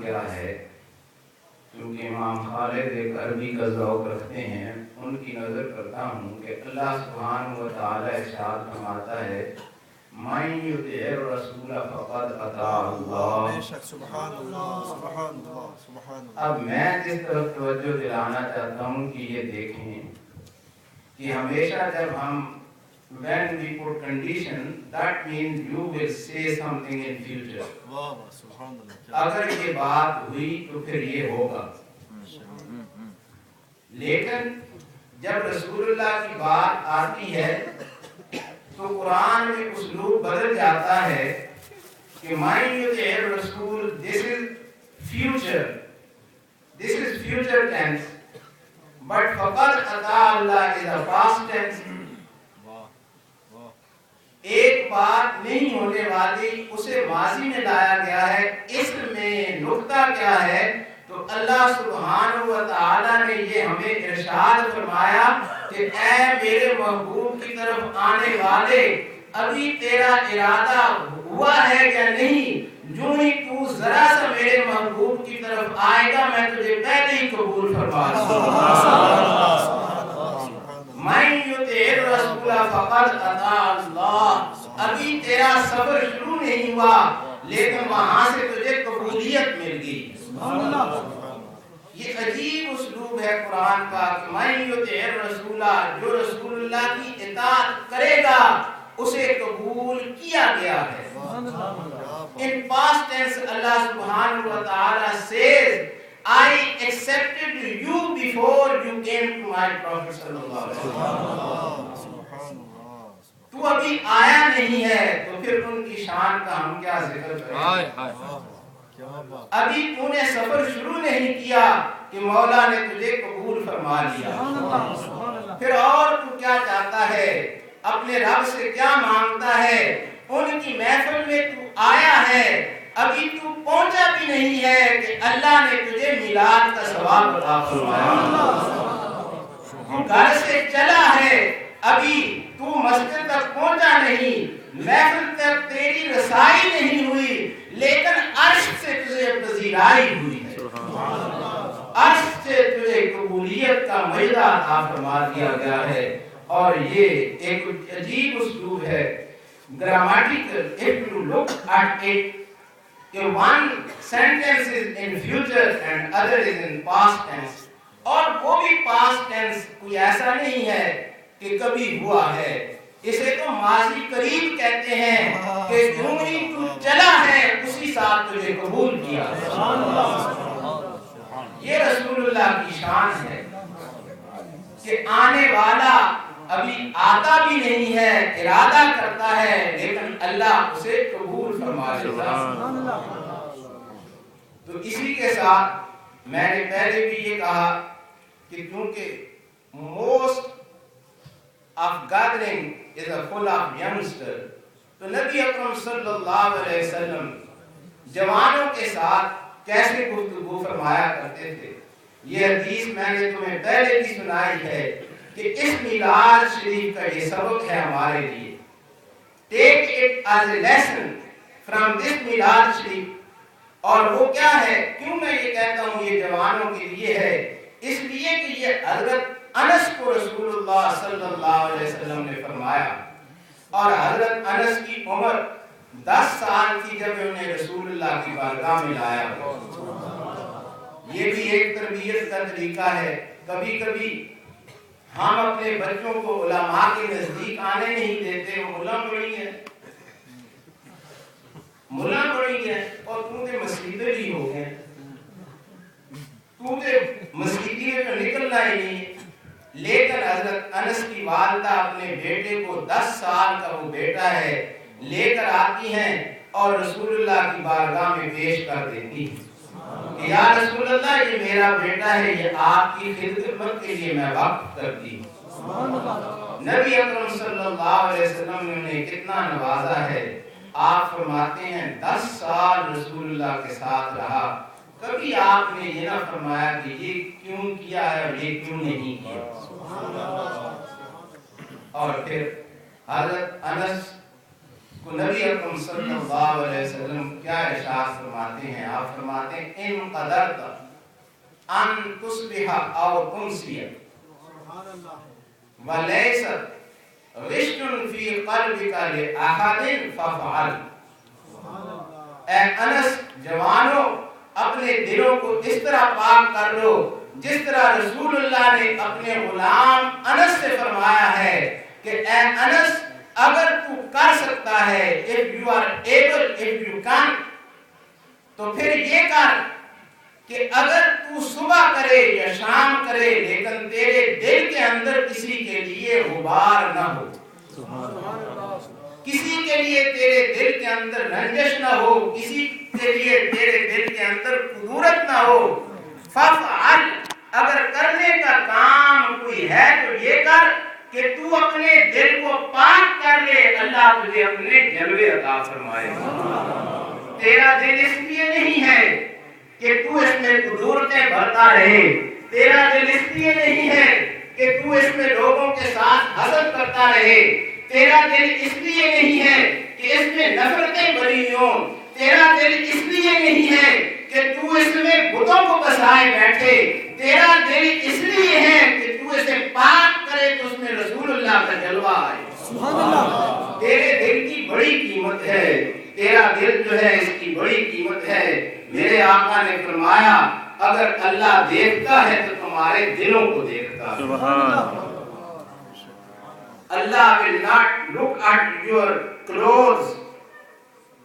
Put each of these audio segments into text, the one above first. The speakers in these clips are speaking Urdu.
کیا ہے، کیونکہ امام خالد ایک عربی کا ذوق رکھتے ہیں، ان کی نظر کرتا ہوں کہ اللہ سبحانہ و تعالی ارشاد فرماتا ہے من یطع الرسول فقد اطاع اللہ۔ سبحان اللہ سبحان اللہ سبحان اللہ۔ اب میں جس طرف توجہ دلانا چاہتا ہوں کہ یہ دیکھیں کہ ہمیشہ جب ہم when we put condition that means you will say something in future، واہ واہ سبحان اللہ۔ اگر یہ بات ہوئی تو پھر یہ ہوگا، لیکن جب رسول اللہ کی بات آتی ہے تو قرآن میں اسلوب بدل جاتا ہے کہ من یطع الرسول this is future tense but فقط اطاع اللہ is a past tense۔ ایک بات نہیں ہونے والی اسے ماضی میں لایا گیا ہے، اس میں نقطہ کیا ہے؟ تو اللہ سبحانہ و تعالی نے یہ ہمیں ارشاد فرمایا کہ اے میرے محبوب کی طرف آنے والے، ابھی تیرا ارادہ ہوا ہے یا نہیں، جو ہی تو ذرا سا میرے محبوب کی طرف آئے گا میں تجھے پہلے ہی قبول فرما دوں۔ من یطع الرسول فقد اطاع اللہ، ابھی تیرا صبر شروع نہیں ہوا لیکن وہاں سے تجھے قبولیت مل گئی۔ یہ عجیب اسلوب ہے قرآن کا کہ من یطع الرسول، جو رسول اللہ کی اطاعت کرے گا اسے قبول کیا گیا ہے۔ In past tense Allah subhanahu wa ta'ala says I accepted you before you came to my Prophet sallallahu alaihi wasallam۔ تو ابھی آیا نہیں ہے تو پھر ان کی شان کا ہم کیا ذکر کریں؟ ابھی تو نے سفر شروع نہیں کیا کہ مولا نے تجھے قبول فرما لیا۔ پھر اور تو کیا چاہتا ہے، اپنے رب سے کیا مانگتا ہے؟ ان کی محفل میں تو آیا ہے، ابھی تو پہنچا بھی نہیں ہے کہ اللہ نے تجھے میلاد کا ثواب عطا فرمایا۔ گھر سے چلا ہے، ابھی تو مسجد تک پہنچا نہیں، محفل تک تیری رسائی نہیں ہوئی، لیکن عرش سے تجھے پذیرائی ہوئی ہے، عرش سے تجھے قبولیت کا مجدہ عطا فرما دیا گیا ہے۔ اور یہ ایک عجیب اسلوب ہے grammatical. If you look at it, one sentence is in future and other is in past tense، اور وہ بھی past tense کوئی ایسا نہیں ہے کہ کبھی ہوا ہے، اسے تو ماضی قریب کہتے ہیں کہ جو ہی تو چلا ہے اسی ساتھ تجھے قبول کیا۔ یہ رسول اللہ کی شان ہے کہ آنے والا ابھی آتا بھی نہیں ہے، ارادہ کرتا ہے لیکن اللہ اسے قبول فرما لیتا ہے۔ تو اسی کے ساتھ میں نے پہلے بھی یہ کہا کہ کیونکہ most of gathering is a full of youngster, تو نبی اکرم صلی اللہ علیہ وسلم جوانوں کے ساتھ کیسے گفتگو فرمایا کرتے تھے۔ یہ حدیث میں نے تمہیں پہلے بھی سنائی ہے کہ اس میلاد شریف کا یہ سبق ہے ہمارے لیے۔ Take it as a lesson from this میلاد شریف۔ اور وہ کیا ہے، کیوں میں یہ کہتا ہوں یہ جوانوں کے لیے ہے، اس لیے کہ یہ حضرت انس کو رسول اللہ صلی اللہ علیہ وسلم نے فرمایا، اور حضرت انس کی عمر 10 سال کی جب انہیں رسول اللہ کی بارگاہ میں لایا۔ یہ بھی ایک تربیت کا طریقہ ہے۔ کبھی کبھی ہم اپنے بچوں کو علماء کے نزدیک آنے نہیں دیتے، وہ ملا بڑی ہیں، ملا بڑی ہیں، اور تو تے مسیحی بھی ہو گئے، تو تے مسیحی میں تو نکلنا ہی نہیں۔ لیکن حضرت انس کی والدہ اپنے بیٹے کو 10 سال کا وہ بیٹا ہے لے کر آتی ہیں اور رسول اللہ کی بارگاہ میں پیش کر دیتی ہیں کہ یا رسول اللہ یہ میرا بیٹا ہے، یہ آپ کی خدمت کے لیے میں وقف کرتی ہوں۔ نبی اکرم صلی اللہ علیہ وسلم نے انہیں کتنا نوازا ہے۔ آپ فرماتے ہیں 10 سال رسول اللہ کے ساتھ رہا، کبھی آپ نے یہ نہ فرمایا کہ یہ کیوں کیا ہے اور یہ کیوں نہیں کیا۔ اور پھر حضرت انس کو نبی اکرم صلی اللہ علیہ وسلم کیا ارشاد فرماتے ہیں؟ آپ فرماتے ہیں ان قدرت ان تصبح او تمسی ولیست غش فی قلبک لأحد ففعل۔ اے انس، جوانوں اپنے دلوں کو اس طرح پاک کر لو جس طرح رسول اللہ نے اپنے غلام انس سے فرمایا ہے کہ اے انس، اگر تو کر سکتا ہے if you are able, if you can، تو پھر یہ کر کہ اگر تو صبح کرے یا شام کرے لیکن تیرے دل کے اندر کسی کے لیے غبار نہ ہو، کسی کے لیے تیرے دل کے اندر رنجش نہ ہو، کسی کے لیے تیرے دل کے اندر قدورت نہ ہو، ففعل، اگر کرنے کا کام کوئی ہے تو یہ کر کہ تو اپنے دل کو پاک کر لے، اللہ تجھے اپنے جلوے عطا فرمائے۔ تیرا دل اس لیے نہیں ہے کہ تو اس میں قدورتیں بھرتا رہے، تیرا دل اس لیے نہیں ہے کہ تو اس میں لوگوں کے ساتھ حسد کرتا رہے، تیرا دل اس لیے نہیں ہے کہ اس میں نفرتیں بھری ہوں، تیرا دل اس لیے نہیں ہے کہ تو اس میں بتوں کو بسائے بیٹھے، تیرا دل اس لیے ہے کہ تو اسے پاک کرے تو اس میں رسول اللہ کا جلوہ آئے۔ سبحان اللہ۔ تیرے دل کی بڑی قیمت ہے، تیرا دل جو ہے اس کی بڑی قیمت ہے۔ میرے آقا نے فرمایا اگر اللہ دیکھتا ہے تو تمہارے دلوں کو دیکھتا ہے۔ اللہ will not look at your clothes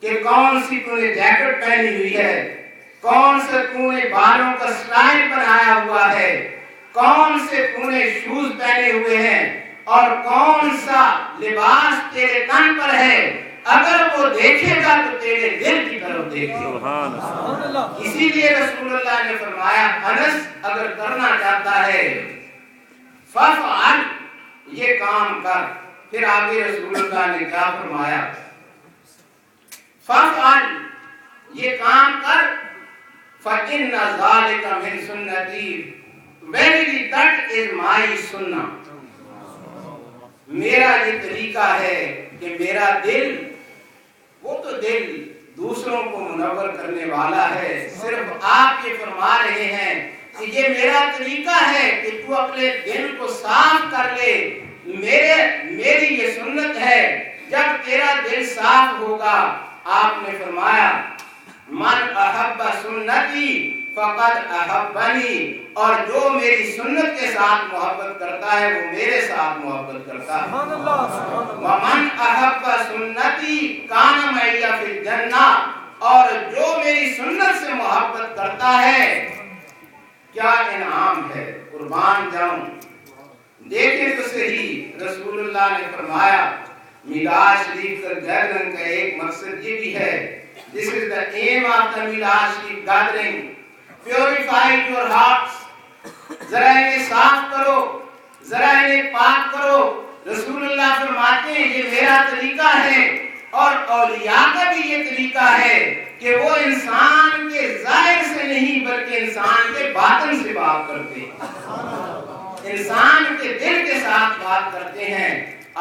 کہ کون سی تو نے جیکٹ پہنی ہوئی ہے، کون سے تو نے بالوں کا سٹائل بنایا ہوا ہے، کون سے تو نے شوز پہنے ہوئے ہیں اور کون سا لباس تیرے تن پر ہے، اگر وہ دیکھے گا تو تیرے دل کی طرف دیکھے گا۔ اسی لیے رسول اللہ نے فرمایا انس اگر کرنا چاہتا ہے ففعل، یہ کام کر۔ پھر آگے رسول اللہ نے کیا فرمایا؟ ففعل، یہ کام کر، فَإِنَّ ذَلِكَ مِن سُنَّتِي، verily that is my sunnah۔ میرا یہ طریقہ ہے کہ میرا دل، وہ تو دل دوسروں کو منور کرنے والا ہے، صرف آپ یہ فرما رہے ہیں کہ یہ میرا طریقہ ہے کہ تو اپنے دل کو صاف کر لے، میری یہ سنت ہے۔ جب تیرا دل صاف ہوگا، آپ نے فرمایا من احب سنتی فقد احبنی، اور جو میری سنت کے ساتھ محبت کرتا ہے وہ میرے ساتھ محبت کرتا ہے۔ ومن احب سنتی کان معی فی الجنہ، اور جو میری سنت سے محبت کرتا ہے کیا انعام ہے، قربان جاؤں۔ دیکھیں تو صحیح، رسول اللہ نے فرمایا میلاد شریف کا گردن کا ایک مقصد یہ بھی ہے، this is the aim of the میلاد شریف gathering، purify your hearts، ذرا انہیں صاف کرو، ذرا انہیں پاک کرو۔ رسول اللہ فرماتے ہیں یہ میرا طریقہ ہے، اور اولیاء کا بھی یہ طریقہ ہے کہ وہ انسان کے ظاہر سے نہیں بلکہ انسان کے باطن سے بات کرتے ہیں، انسان کے دل کے ساتھ بات کرتے ہیں۔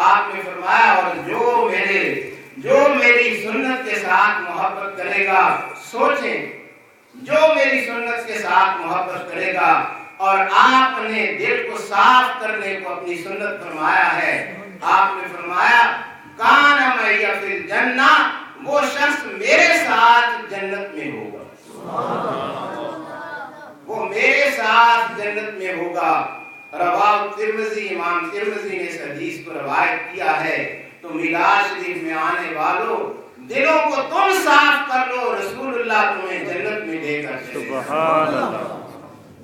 آپ نے فرمایا اور جو میری سنت کے ساتھ محبت کرے گا، سوچیں، جو میری سنت کے ساتھ محبت کرے گا، اور آپ نے دل کو صاف کرنے کو اپنی سنت فرمایا ہے، آپ نے فرمایا کان معی فی الجنہ، وہ شخص میرے ساتھ جنت میں ہوگا، وہ میرے ساتھ جنت میں ہوگا۔ رواہ ترمذی، امام ترمذی نے اس حدیث کو روایت کیا ہے۔ تو میلاد شریف میں آنے والوں دلوں کو تم صاف کر لو، رسول اللہ تمہیں جنت میں لے کر چلے گا۔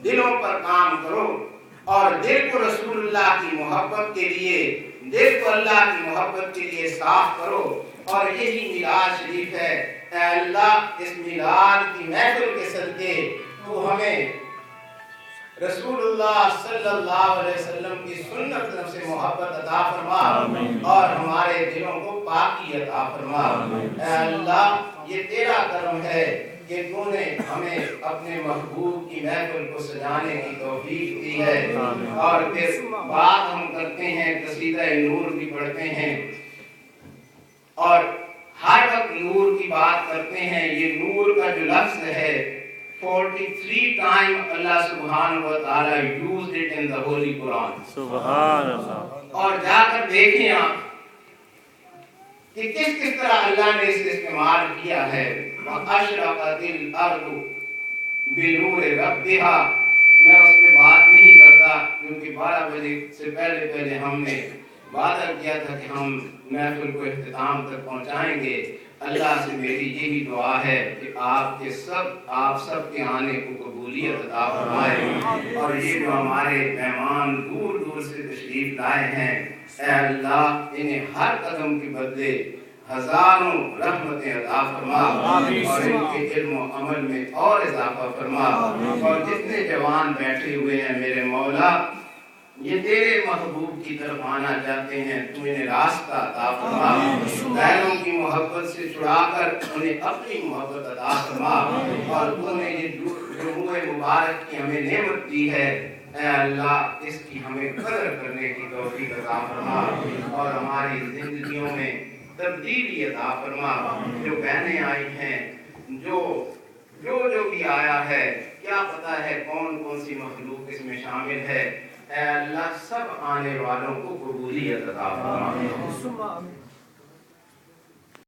دلوں پر کام کرو اور دل کو رسول اللہ کی محبت کے لیے، دل کو اللہ کی محبت کے لیے صاف کرو، اور یہی میلاد شریف ہے۔ اے اللہ اس میلاد کی محفل کے صدقے تو ہمیں رسول اللہ صلی اللہ علیہ وسلم کی سنت سے محبت عطا فرما اور ہمارے دلوں کو پاکی عطا فرما۔ اے اللہ یہ تیرا کرم ہے کہ تو نے ہمیں اپنے محبوب کی محفل کو سجانے کی توفیق دی ہے، اور پھر بات ہم کرتے ہیں، قصیدہ نور بھی پڑھتے ہیں، اور ہر وقت نور کی بات کرتے ہیں. یہ نور کا جو لفظ ہے 43 ٹائم اللہ سبحانہ و تعالی used it in the Holy Quran. سبحان اللہ. اور جا کر دیکھیں آپ کہ کس طرح اللہ نے اسے استعمال کیا ہے. وَأَشْرَقَتِ الْأَرْضُ بِنُورِ رَبِّهَا. میں اس پہ بات نہیں کرتا کیونکہ 12 بجے سے پہلے ہم نے وعدہ کیا تھا کہ ہم محفل کو اختتام تک پہنچائیں گے. اللہ سے میری یہی دعا ہے کہ آپ سب کے آنے کو قبولیت عطا فرمائے. اور یہ جو ہمارے مہمان دور دور سے تشریف لائے ہیں، اے اللہ انہیں ہر قدم کے بدلے ہزاروں رحمتیں عطا فرما اور ان کے علم و عمل میں اور اضافہ فرما. اور جتنے جوان بیٹھے ہوئے ہیں میرے مولا، یہ تیرے محبوب کی طرف آنا چاہتے ہیں، تو انہیں راستہ عطا فرما. غیروں کی محبت سے چھڑا کر انہیں اپنی محبت عطا فرما. اور تو نے یہ جمعہ مبارک کی ہمیں نعمت دی ہے، اے اللہ اس کی ہمیں قدر کرنے کی توفیق عطا فرما اور ہماری زندگیوں میں تبدیلی عطا فرما. جو بہنیں آئی ہیں، جو بھی آیا ہے، کیا پتہ ہے کون سی مخلوق اس میں شامل ہے. اے اللہ سب آنے والوں کو قبولیت عطا فرما.